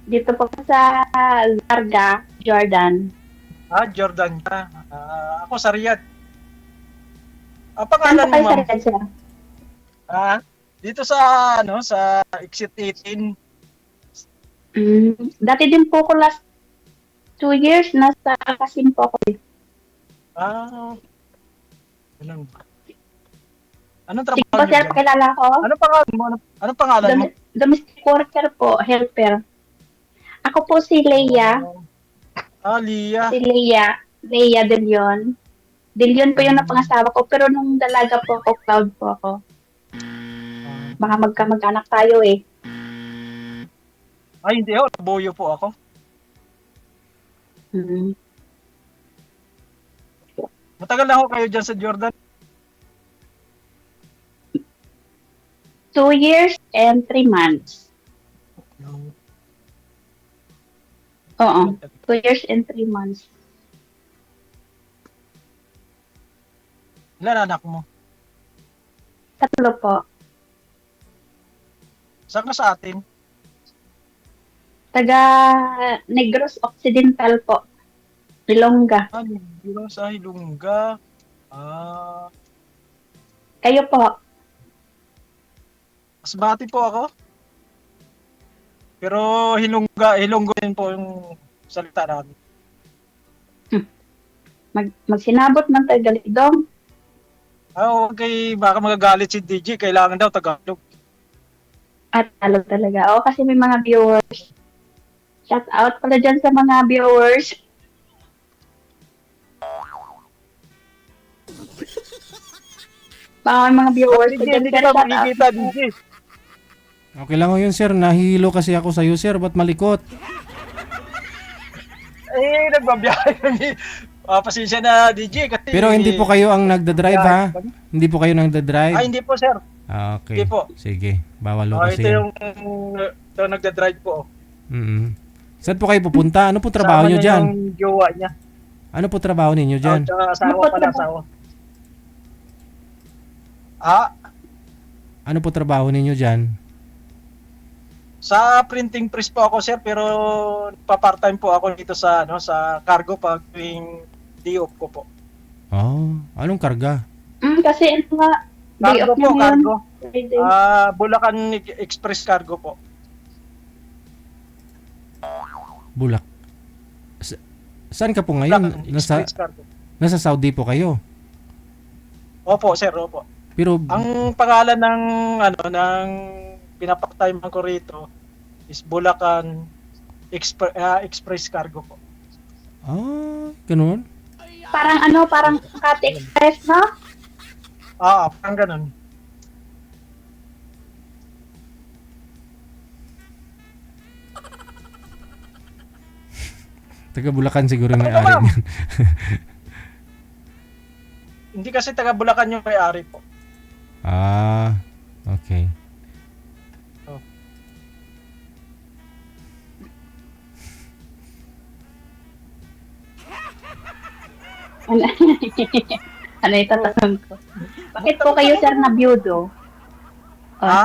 Dito po sa Larga, Jordan. Jordan ka. Ako sa Riyadh. Ang Saan po pangalan mo, kayo sa ma'am? Riyadh, sir? Ah, dito sa sa Exit 18. Dati din po ko last 2 years, nasa Kasim po ako. Ah, ganun ba? Anong Sige trabaho po, niyo sir, diyan? pakilala ko. Anong pangalan mo? Anong pangalan mo? Domestic worker po, helper. Ako po si Leia. Oh, Lia. Si Leia. Leia De Leon. De Leon po yung Hmm. napangasawa ko, pero nung dalaga po ako, proud po ako. Ah, Baka magkamag-anak tayo eh. hindi ako. Nabuyo po ako. Mm. Matagal na ako kayo dyan sa Jordan. 2 years and 3 months. Oo. 2 years and 3 months. Ilan anak mo? 3 po. Saan ka sa atin? Taga Negros Occidental po. Ilongga. Dito sa Hilongga. Ah, Kayo po. Masbati po ako. Pero Hilonggo din po yung salita namin. Magsinabot man tayo galidong. Okay, baka magagalit si DJ. Kailangan daw Tagalog. At talo talaga. Oo, kasi may mga viewers. Shout out pala dyan sa mga viewers. Baka may mga viewers DJ, pa dyan. hindi Pero kita shout out. makikita, DJ. Okay lang ho yun, sir. Nahihilo kasi ako sa'yo, sir. Ba't malikot? Nagbabiyahe kami. Pasensya na, DJ. Kasi, Pero hindi po kayo ang nagdadrive, ha? Hindi po kayo nagdadrive? hindi po, sir. Okay. Hindi po. Sige. Bawal ho kasi Ito yan. ito nagda-drive po. Saan po kayo pupunta? Ano po trabaho nyo dyan? Yung jowa niya. Ano po trabaho ninyo dyan? Asawa pala, asawa. Ano po trabaho ninyo dyan? Sa printing press po ako, sir, pero pa-part-time po ako dito sa sa cargo pag tuwing day off ko po. Oh, anong karga? Kasi ano nga, day Cargo off po, nyo ngayon. cargo. Friday. Bulacan Express Cargo po. Bulak. Saan ka po ngayon? Bulacan Express Cargo. Nasa Saudi po kayo. Opo, sir, opo. Pero Ang pangalan ng ng pinapaktimean ko rito is Bulacan Express Cargo po. ganun? Parang Makati Express, no? Parang ganun. Taga Bulacan siguro yung Ano may-ari ba? niyan. Hindi kasi taga Bulacan yung may-ari po. Okay. Oh. Ano yung tatanong ko? Bakit po kayo, sir, na biyudo?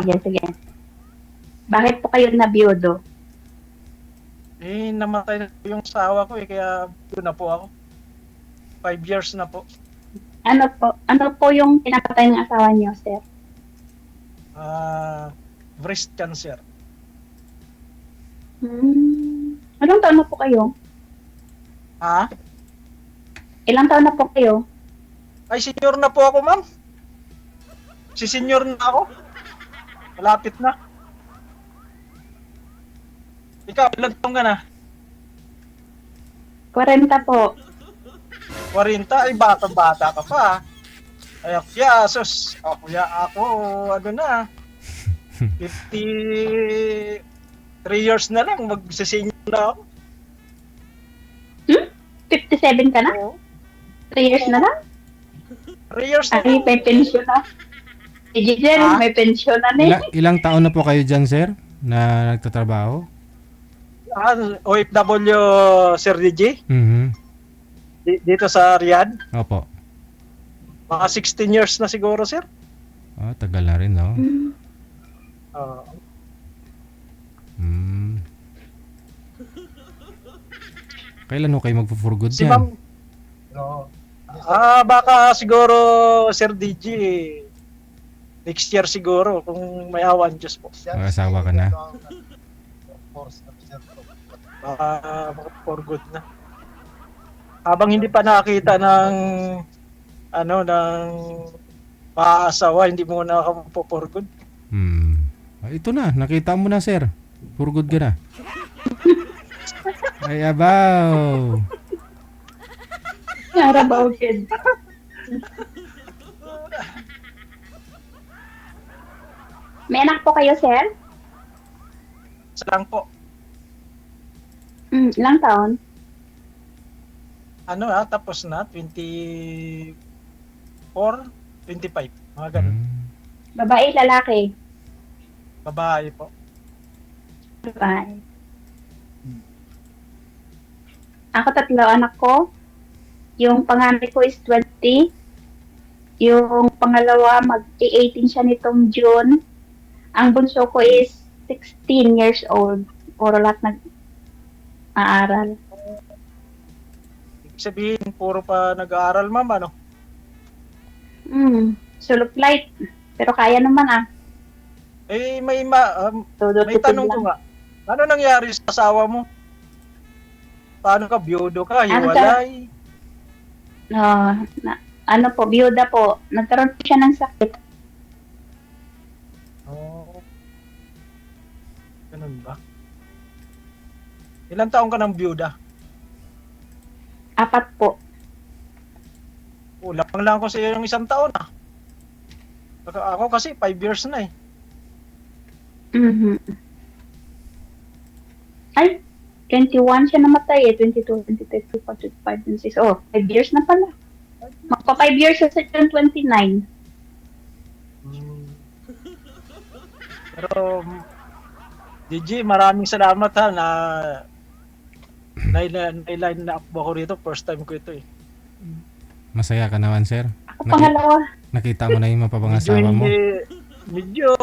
Sige. Bakit po kayo na biyudo? Namatay na yung asawa ko kaya doon na po ako. 5 years na po. Ano po yung pinapatay ng asawa niyo, sir? Breast cancer. Anong taon na po kayo? Ilang taon na po kayo? Ay, senior na po ako, ma'am. Senior na ako. Malapit na. Ikaw, ilang taon ka na? 40 po. 40? Ay, bata-bata ka pa. Ay, ako, ano na, 53 years na lang, mag-senior na ako. 57 ka na? Oo. 3 years na lang? 3 years na Ay, lang. may pensyon na. Si Giselle, may pensyon na Ilang taon na po kayo dyan, sir? Na nagtatrabaho? OFW, Sir DJ, dito sa Riyadh. Opo. Mga 16 years na siguro, sir. Tagal na rin, no? Kailan ho kayo magpo-for good Si yan? ma'am, no. Baka siguro, Sir DG, next year siguro, kung may awan Diyos po. Mag-asawa ka na? Baka for good na. Habang hindi pa nakakita ng ng maasawa, hindi mo na ako for good. Ito na, nakita mo na sir. For good ka na. Ay, abaw. Narabawin. May anak po kayo, sir? Isa lang po. Ilang taon? Tapos na, 24, 25, mga ganun. Babae, lalaki? Babae po. Babae. Ako 3 anak ko. Yung panganay ko is 20. Yung pangalawa, mag-18 siya nitong June. Ang bunso ko is 16 years old. Puro lahat nag-aaral. Ibig sabihin, puro pa nag-aaral, ma'am, ano? Sulok light. Pero kaya naman May Tututupid tanong ko lang. nga. Ano nangyari sa asawa mo? Paano ka? Biyudo ka? Hiwalay? Ano po, biyuda po. Nagkaroon po siya ng sakit. Ganun ba? Ilang taong ka ng biyuda? 4 po. Kulang lang ko sa iyo yung 1 taon Ako kasi 5 years na eh. Ay, 21 siya namatay 22, 23, 24, 25, 26. 5 years na pala. Magpa 5 years siya sa June 29. Pero DJ, maraming salamat na line na up ako rito. First time ko ito eh. Masaya ka naman sir. Ako pangalawa. Nakita mo na yung mapapangasawa mo. Medyo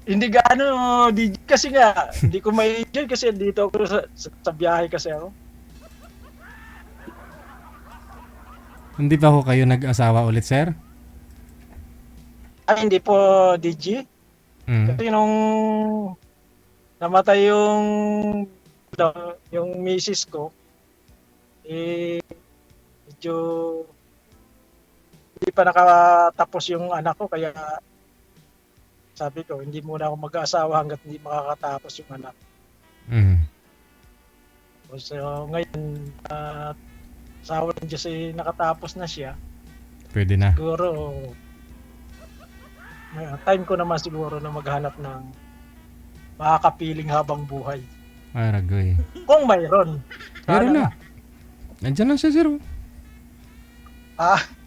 hindi gaano DJ kasi nga hindi ko may enjoy kasi dito ako sa biyahe kasi ako. Hindi ba ho kayo nag-asawa ulit sir? Ay, hindi po DJ. Kasi nung namatay yung misis ko, medyo hindi pa nakatapos yung anak ko, kaya sabi ko, hindi muna ako mag-aasawa hanggat hindi makakatapos yung anak. So, ngayon, asawa ng Diyos nakatapos na siya. Pwede na. Siguro, time ko naman siguro na maghanap ng makakapiling habang buhay. Ay, ragoy. Kung mayroon. Meron na. Nandiyan na siya, sir.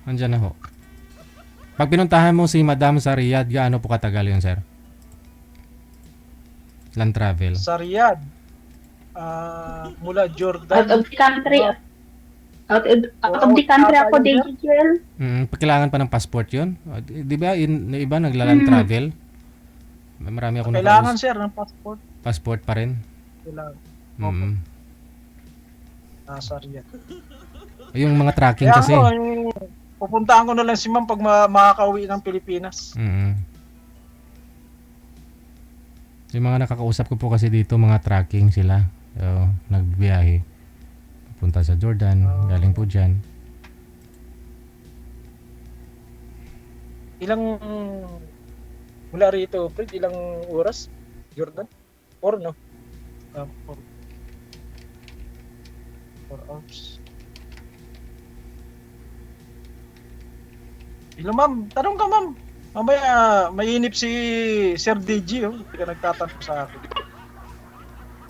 Nandiyan na ho. Pag pinuntahan mo si Madam sa Riyadh, gaano po katagal yun, sir? Land travel. Sa Riyadh, mula Jordan. Out of the country. Out of the country ako, digital. Kailangan pa ng passport yun? Di ba, iba naglaland travel? Marami ako Kailangan, sir, ng passport. Passport pa rin? Kailangan. Sa Riyadh. Yung mga tracking Kaya kasi. Pupuntahan ko na lang si ma'am pag makakauwi ng Pilipinas. Yung mga nakakausap ko po kasi dito, mga tracking sila. So, nagbiyahe. Punta sa Jordan, galing po dyan. Ilang mula rito, Fred, ilang oras? Jordan? 4, no? 4 hours. Hello, ma'am. Tanong ka, ma'am. Mamaya, mainip si Sir DG, Hindi ka nagtatanong sa akin.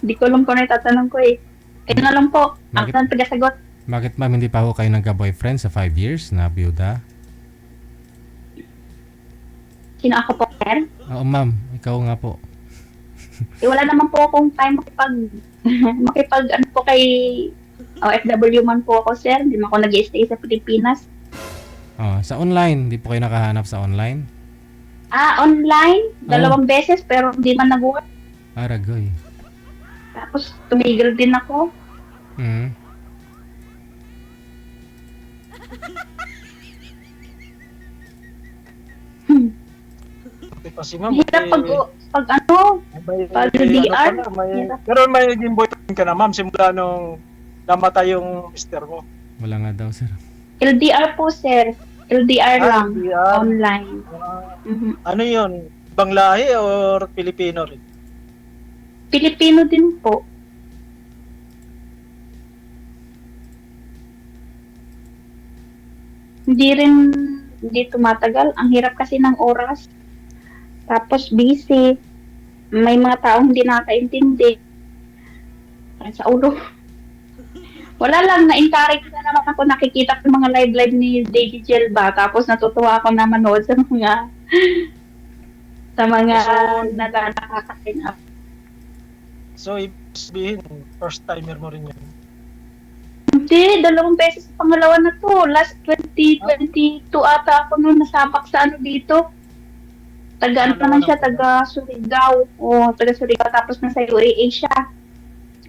Hindi ko alam kung ano itatanong ko Ito na lang po. Ako na tagasagot. Bakit ma'am, hindi pa ho kayo nagka-boyfriend sa 5 years na biyuda? Sino ako po, sir? Oo ma'am, ikaw nga po. Wala naman po akong time makipag ano po kay OFW man po ako, sir. Hindi man ako nag-stay sa Pilipinas. Sa online, hindi po kayo nakahanap sa online? Online? 2 beses pero hindi man nag-work. Aragoy. Tapos tumigil din ako. Mm. Hmm. Buti pa si ma'am. Hirap pag ano, pag May DDR, ano pala, hirap. pero may naging boyfriend ka na ma'am simula nung namatay yung mister mo. Wala nga daw, sir. LDR po, sir. LDR lang. LDR. Online. Ah, Mhm. ano yun? Ibang lahi or Pilipino rin? Pilipino din po. Hindi tumatagal. Ang hirap kasi ng oras. Tapos busy. May mga taong hindi nakakaintindi. Ay, sa ulo. Wala lang, na-encourage na naman ako nakikita ko mga live ni David Jelba. Tapos natutuwa ako na manood sa mga So- nakakain up. So, ibig sabihin, first timer mo rin yun. Hindi, 2 beses sa pangalawa na to. Last 2022 ata ako nung nasabak sa ano dito. Taga ano naman siya, taga Surigao. O, taga Surigao. Tapos nasa UAA siya.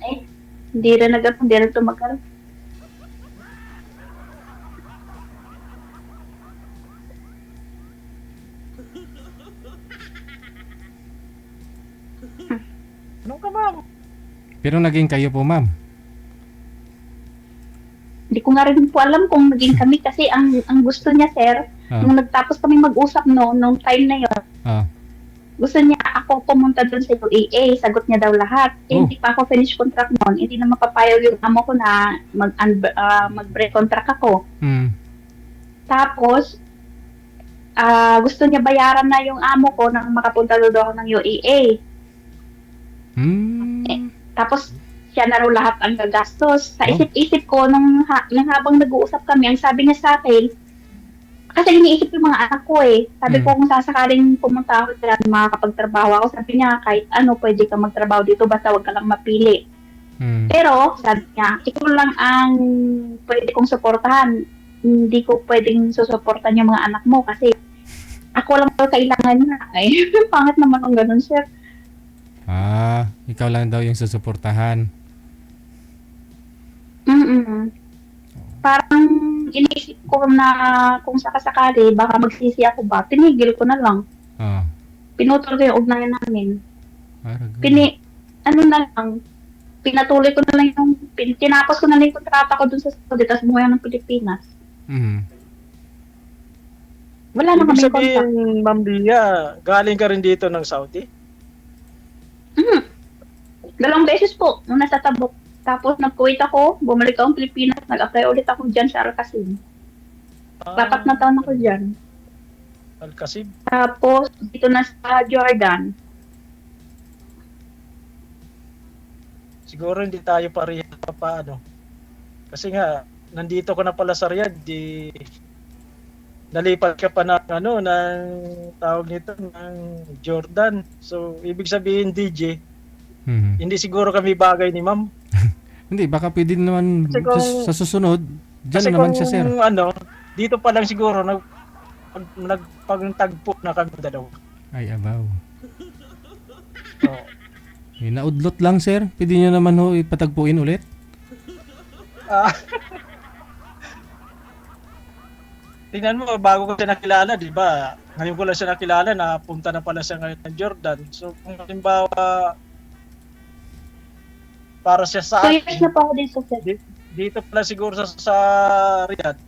Eh, hindi rin tumagal. Ano ka ma'am? Pero naging kayo po, ma'am. Hindi ko nga rin po alam kung naging kami kasi ang gusto niya, sir, Ah. nung nagtapos kami mag-usap nung time na yon, Ah. gusto niya ako pumunta doon sa UAA, sagot niya daw lahat. Oh. Hindi pa ako finish contract noon, hindi na mapapayag yung amo ko na mag-break contract ako. Mm. Tapos, gusto niya bayaran na yung amo ko nang makapunta doon ako ng UAA. Mm. Tapos, siya na raw lahat ang gagastos. Sa Oh. isip-isip ko, nung habang nag-uusap kami, ang sabi niya sa akin, kasi iniisip yung mga anak ko eh. Sabi ko, kung sasakaling pumunta ako dyan, makakapagtrabaho ako, sabi niya, kahit ano, pwede ka magtrabaho dito, basta wag ka lang mapili. Mm. Pero, sabi niya, ikaw lang ang pwede kong suportahan. Hindi ko pwedeng susuportan yung mga anak mo kasi ako lang daw kailangan niya. Ay, pangit naman ang ganun, sir. Ikaw lang daw yung susuportahan. Mm-mm. Parang iniisip ko na kung sakasakali, baka magsisi ako ba, tinigil ko na lang. Ah. Pinutol ko yung ugnayan namin. Aragoy. Ano na lang, pinatuloy ko na lang tinapos ko na lang yung kontrata ko dun sa Saudi, tapos bumuhay ng Pilipinas. Mm. Wala na Ibig kami sabihin, contact. ma'am Dia, galing ka rin dito ng Saudi? 2 beses po, nung nasa Tabuk. Tapos nag-Kuwait ako, bumalik ako ng Pilipinas, nag-apply ulit ako dyan sa Al-Qasim. 4 na taon ako dyan. Al-Kasib. Tapos, dito na sa Jordan. Siguro hindi tayo pareha pa paano. Kasi nga, nandito ko na pala sa Riyadh, di nalipat ka pa ng ng tawag nito, ng Jordan. So, ibig sabihin, DJ, Mm. hindi siguro kami bagay ni ma'am. Hindi, baka pwede naman Kasi kung- sa susunod. Diyan Kasi na naman kung, siya, sir. dito pa lang siguro, nagpagtagpo na kami dalawa. Ay, abaw. So, Naudlot lang, sir. Pwede nyo naman ho ipatagpuin ulit. ah, tingnan mo, bago ko siya nakilala, di ba? Ngayon ko lang siya nakilala, napunta na pala siya ngayon ng Jordan. So, kung halimbawa, para siya sa 2 years na akin, po ako dito, sir. dito pala siguro sa Riyadh,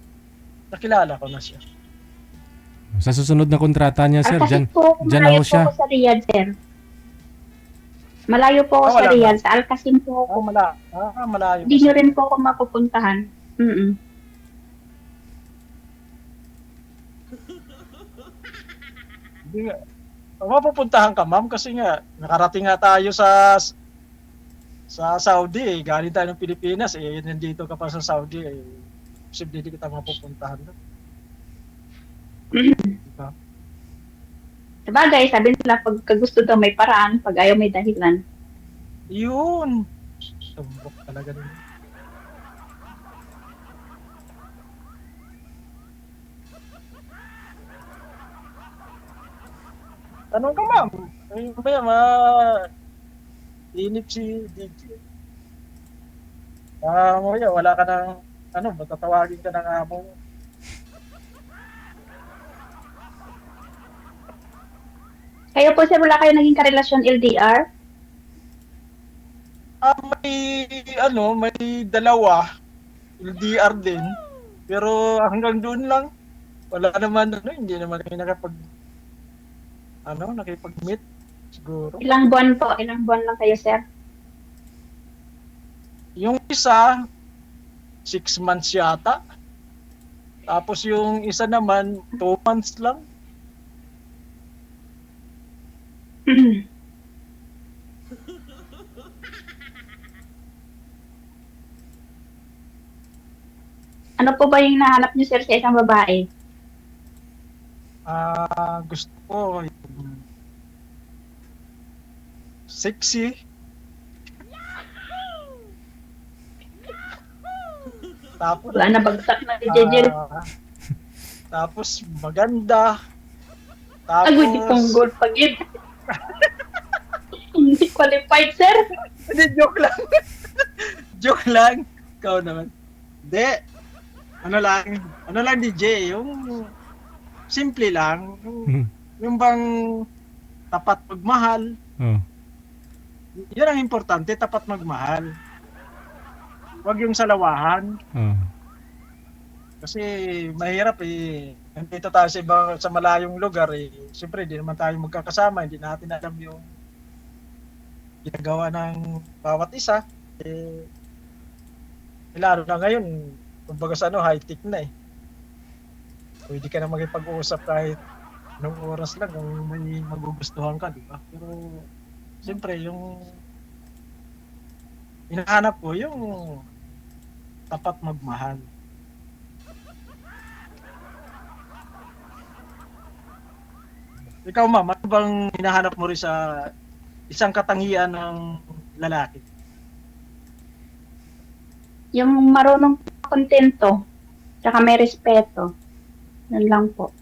nakilala ko na siya. Sa susunod na kontrata niya, sir, Kasi dyan, po, dyan na malayo ho po siya. ako sa Riyadh, sir. Malayo po ako sa Wala Riyadh. Sa Al-Qasim po ako. Malayo. Hindi nyo rin po ako mapupuntahan. Mm-mm. Hindi nga. Mapupuntahan ka, ma'am, kasi nga, nakarating nga tayo sa Saudi eh. Galing tayo ng Pilipinas eh. Nandito ka pa sa Saudi eh. Posible hindi kita mapupuntahan. Diba? Sabagay, sabi nila, pag gusto daw may paraan, pag ayaw may dahilan. Yun. Tumbok talaga din. Tanong ka, ma'am. Ay, ba yan, Inip si DJ. Mamaya, wala ka ng, ano, matatawagin ka ng amo mo. Kayo po sir, wala kayo naging karelasyon LDR? May dalawa, LDR din. Pero hanggang doon lang. Wala naman, hindi naman kami nakipag-meet. Siguro. Ilang buwan po? Ilang buwan lang kayo sir? Yung isa, 6 months yata. Tapos yung isa naman, 2 months lang. Ano po ba yung nahanap niyo sir sa isang babae? Gusto ko yung sexy. Tapos, Wala na bagsak na si JJ. tapos maganda. Tapos, Agoy, di pong gold pagid. Hindi qualified sir. Hindi, joke lang. Joke lang. Ikaw naman. Hindi. Ano lang DJ, yung simple lang. Yung bang tapat magmahal. Oh. Yun ang importante, tapat magmahal. Huwag yung salawahan. Oh. Kasi mahirap eh. Nandito tayo sa malayong lugar eh. Siyempre, hindi naman tayo magkakasama. Hindi natin alam yung ginagawa ng bawat isa. Lalo na ngayon, kumbaga sa high-tech na eh. Pwede ka na makipag-uusap kahit anong oras lang kung may magugustuhan ka, di ba? Pero, siyempre, yung hinahanap ko, yung tapat magmahal. Ikaw, ma'am, ano bang hinahanap mo rin sa isang katangian ng lalaki? Yung marunong kontento, tsaka may respeto. Yan lang po.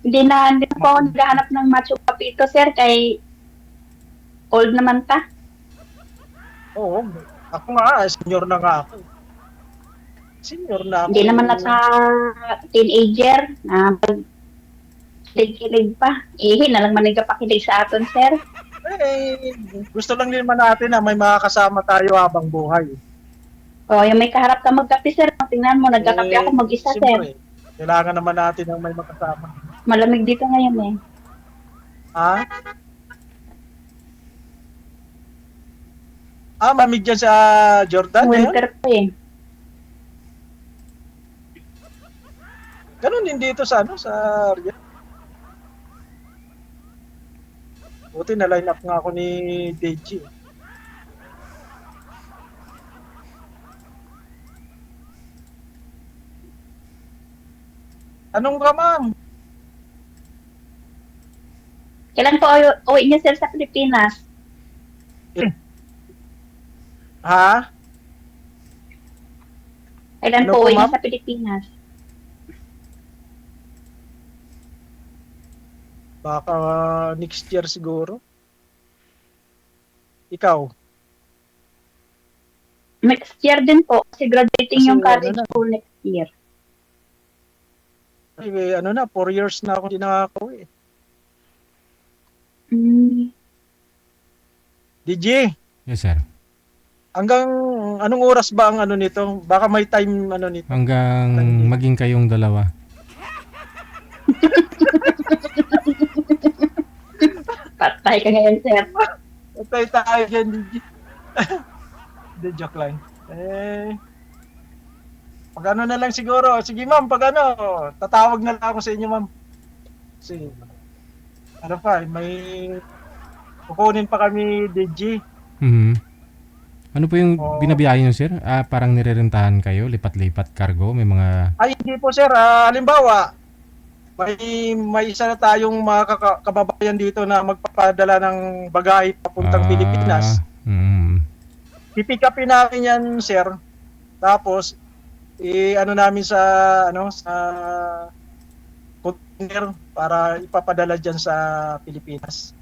Hindi po ako naghahanap ng macho papito, sir, kay old naman ta. Oo, ako nga, senior na nga ako. Senior na ako. Hindi naman na sa teenager na kilig-kilig pa. Na lang manigapakilig sa aton, sir. Gusto lang din naman natin na may makakasama tayo habang buhay. O, yung may kaharap ka magkape, sir. Tingnan mo, nagkakape ako mag-isa, sir. Siyempre, kailangan naman natin ng may makasama. Malamig dito ngayon eh. Ha? Mamig dyan sa Jordan ngayon? Winter pa eh. Ganun din dito sa Riyadh. Buti na line up nga ako ni Deji. Anong ka, ma'am? Kailan po uwi niya, sir, sa Pilipinas? Ha? Kailan Ano po po, uwi niya ma'am? sa Pilipinas? Baka next year siguro. Ikaw? Next year din po, kasi graduating Kasi yung college ano na. school next year. Ay, 4 years na ako hindi nakakauwi. DJ, Yes, sir. hanggang anong oras ba ang nito? Baka may time nito. Hanggang maging kayong dalawa. Patay ka ngayon, sir. Patay tayo dyan, DJ. Hindi, joke lang. Pag na lang siguro. Sige, ma'am, pag tatawag na lang ako sa inyo, ma'am. Kasi, may kukunin pa kami, DJ. Mhm. Ano po yung Oo. binabiyahe nyo, sir? Parang nirerentahan kayo, lipat-lipat cargo, may mga... Ay, hindi po, sir. Halimbawa, may isa na tayong mga kababayan dito na magpapadala ng bagahe papuntang Pilipinas. Mhm. Pipick upin namin yan, sir. Tapos, ano namin sa container para ipapadala diyan sa Pilipinas.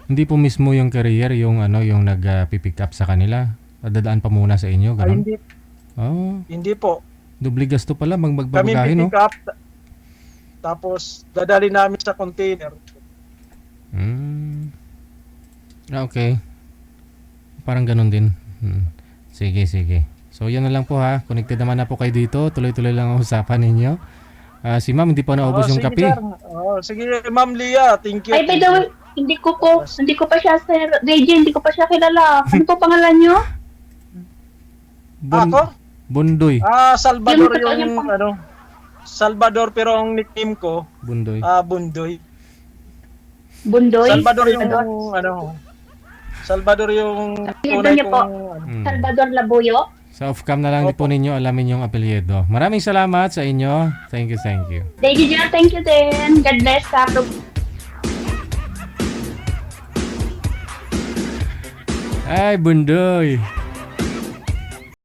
Hindi po mismo yung carrier yung yung nag-pick up sa kanila. Dadaan pa muna sa inyo, Ay, ganun? hindi, Oh, hindi po. doble gasto pala Kami magbabagahe, no? pick up tapos dadali namin sa container. Okay. Parang ganun din. Sige, sige. So, yan na lang po ha. Connected naman na po kayo dito. Tuloy-tuloy lang ang usapan ninyo. Si ma'am, hindi pa naubos yung sige, kape. sir. Sige, Ma'am Lia, thank you. Ay, by the way, hindi ko pa siya, Sir Reggie, hindi ko pa siya kilala. Ano po pangalan niyo? Ako? Bundoy. Salvador Yung totoo yung niyang Salvador, pero ang nickname ko Bundoy. Bundoy. Bundoy? Salvador yung Salvador yung Apelyido tunay niyo po? kong Salvador Labuyo? Sa off-cam na lang din po ninyo alamin yung apelyido. Maraming salamat sa inyo. Thank you, thank you. Lady Jan, thank you din. God bless sa Ay, Bundoy.